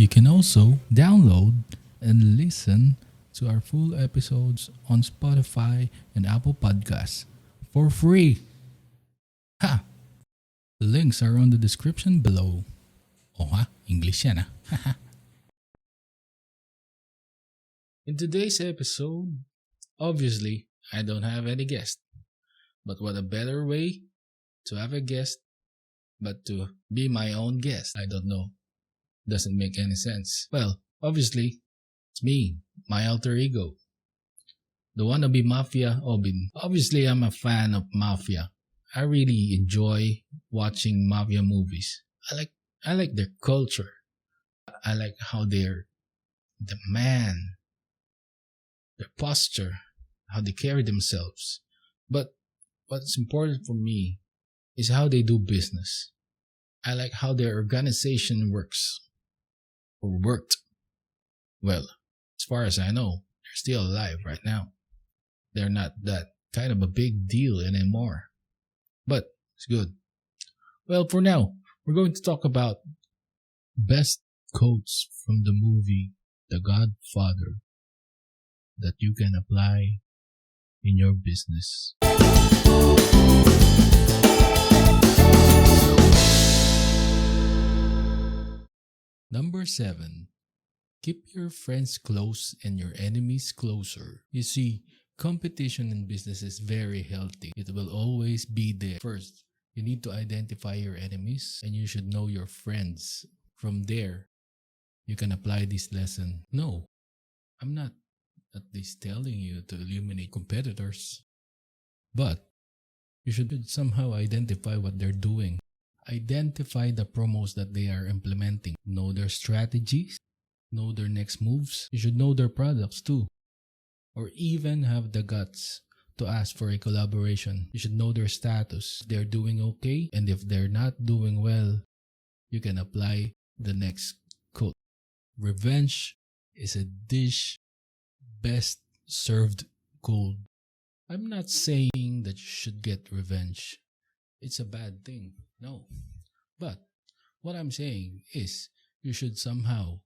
You can also download and listen to our full episodes on Spotify and Apple Podcasts for free. Ha! The links are on the description below. Oh ha, English yan ah. In today's episode, obviously, I don't have any guest. But what a better way to have a guest but to be my own guest. I don't know. Doesn't make any sense. Well, obviously, it's me, my alter ego. The wannabe mafia Obin. Obviously, I'm a fan of mafia. I really enjoy watching mafia movies. I like their culture. I like how they're the man, their posture, how they carry themselves. But what's important for me is how they do business. I like how their organization works or worked. Well, as far as I know, they're still alive right now. They're not that kind of a big deal anymore. But it's good. Well, for now, we're going to talk about best quotes from the movie The Godfather that you can apply in your business. Number 7. Keep your friends close and your enemies closer. You see, competition in business is very healthy. It will always be there. First, you need to identify your enemies and you should know your friends. From there, you can apply this lesson. No, I'm not at least telling you to eliminate competitors, but you should somehow identify what they're doing. Identify the promos that they are implementing. Know their strategies. Know their next moves. You should know their products too. Or even have the guts to ask for a collaboration. You should know their status. If they're doing okay, and if they're not doing well, you can apply the next quote. Revenge is a dish best served cold. I'm not saying that you should get revenge. It's a bad thing. No. But what I'm saying is you should somehow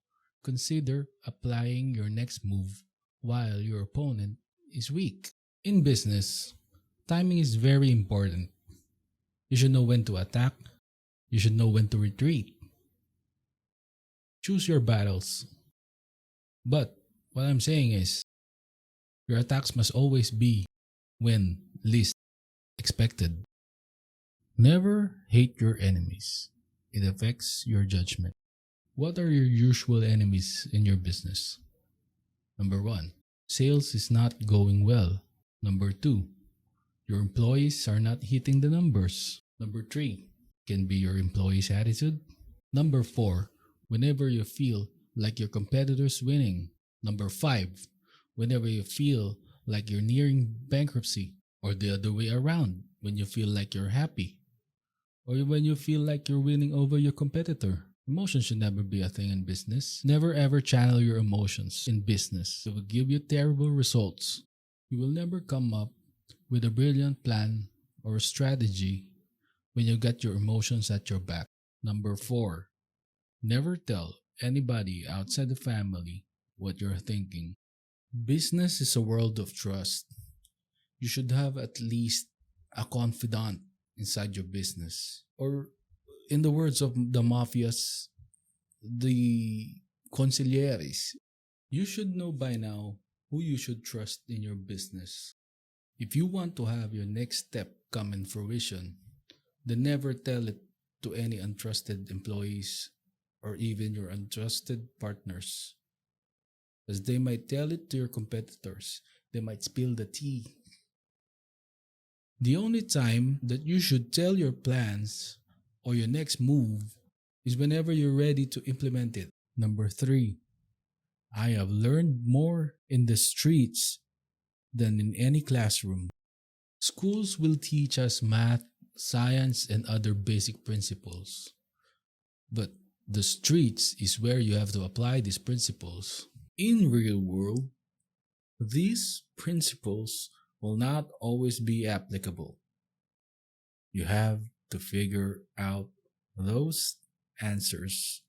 consider applying your next move while your opponent is weak. In business, timing is very important. You should know when to attack. You should know when to retreat. Choose your battles. But what I'm saying is your attacks must always be when least expected. Never hate your enemies. It affects your judgment. What are your usual enemies in your business? Number 1, sales is not going well. Number 2, your employees are not hitting the numbers. Number 3, can be your employees' attitude. Number 4, whenever you feel like your competitor's winning. Number 5, whenever you feel like you're nearing bankruptcy. Or the other way around, when you feel like you're happy. Or when you feel like you're winning over your competitor. Emotions should never be a thing in business. Never ever channel your emotions in business. It will give you terrible results. You will never come up with a brilliant plan or strategy when you got your emotions at your back. Number 4, never tell anybody outside the family what you're thinking. Business is a world of trust. You should have at least a confidant inside your business. Or in the words of the mafias, the consiglieres, you should know by now who you should trust in your business. If you want to have your next step come in fruition, then never tell it to any untrusted employees or even your untrusted partners. As they might tell it to your competitors, they might spill the tea. The only time that you should tell your plans or your next move is whenever you're ready to implement it. Number 3, I have learned more in the streets than in any classroom. Schools will teach us math, science, and other basic principles. But the streets is where you have to apply these principles. In real world, these principles will not always be applicable. You have to figure out those answers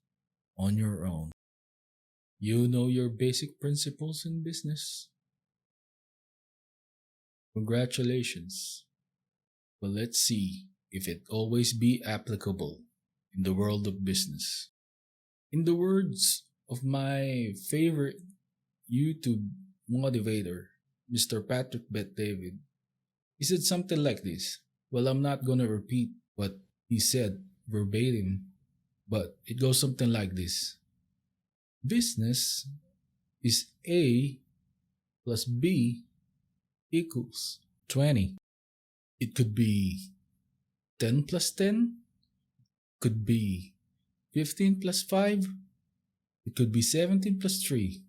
on your own. You know your basic principles in business? Congratulations. But let's see if it always be applicable in the world of business. In the words of my favorite YouTube motivator, Mr. Patrick Bet David, he said something like this. Well, I'm not gonna repeat what he said verbatim, but it goes something like this. Business is A plus B equals 20. It could be 10 plus 10, could be 15 plus 5, it could be 17 plus 3.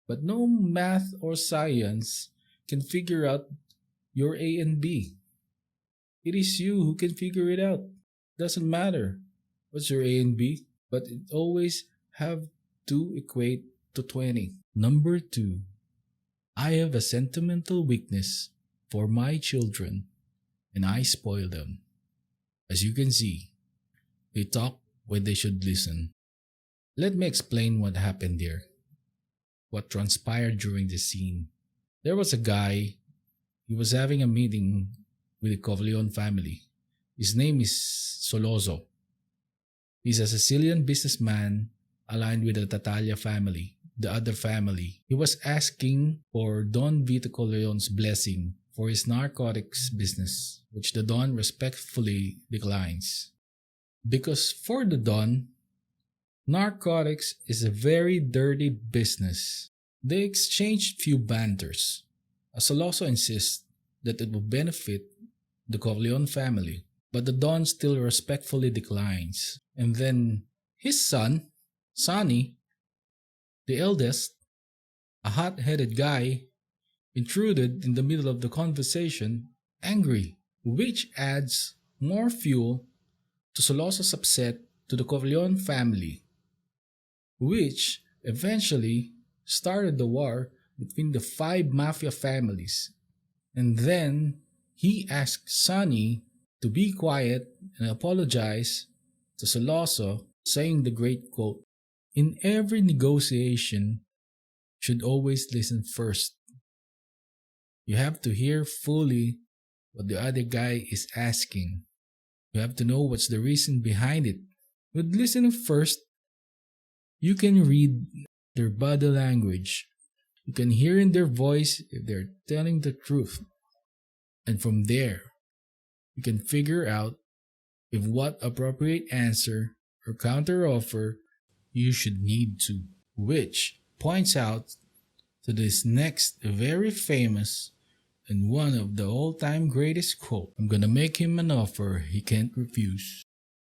But no math or science can figure out your A and B. It is you who can figure it out. Doesn't matter what's your A and B, but it always have to equate to 20. Number 2, I have a sentimental weakness for my children and I spoil them. As you can see, they talk when they should listen. Let me explain what happened there, what transpired during the scene. There was a guy, he was having a meeting with the Covleon family. His name is Soloso. He's a Sicilian businessman aligned with the Tatalia family, the other family. He was asking for Don Vito Corleone's blessing for his narcotics business, which the Don respectfully declines. Because for the Don, narcotics is a very dirty business. They exchanged few banters, as Soloso insists that it will benefit the Corleone family, but the Don still respectfully declines. And then his son, Sonny, the eldest, a hot-headed guy, intruded in the middle of the conversation, angry, which adds more fuel to Soloso's upset to the Corleone family, which eventually started the war between the 5 mafia families. And then he asked Sonny to be quiet and apologize to Soloso, saying the great quote, "In every negotiation, should always listen first. You have to hear fully what the other guy is asking. You have to know what's the reason behind it. With listening first, you can read their body language. You can hear in their voice if they're telling the truth. And from there, you can figure out if what appropriate answer or counteroffer you should need to." Which points out to this next very famous and one of the all-time greatest quote. I'm gonna make him an offer he can't refuse.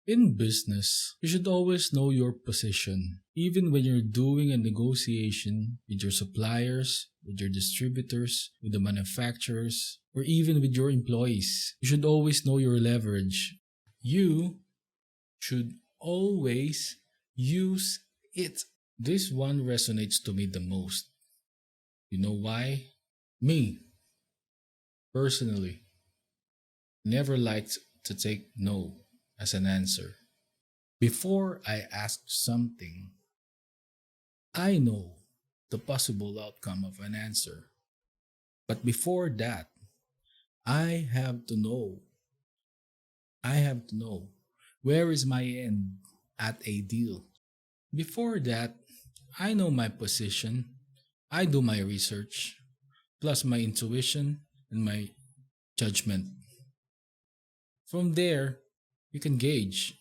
In business, you should always know your position. Even when you're doing a negotiation with your suppliers, with your distributors, with the manufacturers, or even with your employees, you should always know your leverage. You should always use it. This one resonates to me the most. You know why? Me, personally, never liked to take no as an answer. Before I ask something, I know the possible outcome of an answer. But before that, I have to know. I have to know where is my end at a deal. Before that, I know my position. I do my research, plus my intuition and my judgment. From there, you can gauge.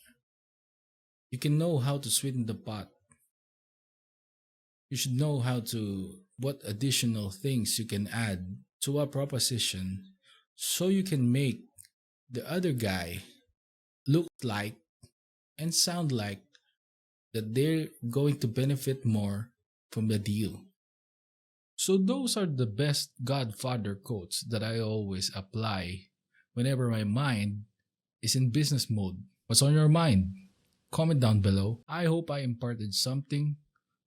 You can know how to sweeten the pot. You should know what additional things you can add to a proposition so you can make the other guy look like and sound like that they're going to benefit more from the deal. So those are the best Godfather quotes that I always apply whenever my mind is in business mode. What's on your mind? Comment down below. I hope I imparted something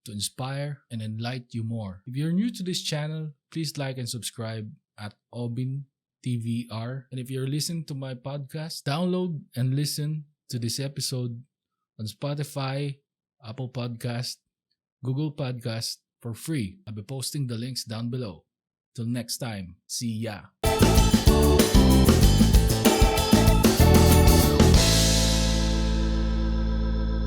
to inspire and enlighten you more. If you're new to this channel, please like and subscribe at Obin TVR. And if you're listening to my podcast, download and listen to this episode on Spotify, Apple Podcast, Google Podcast for free. I'll be posting the links down below. Till next time, see ya.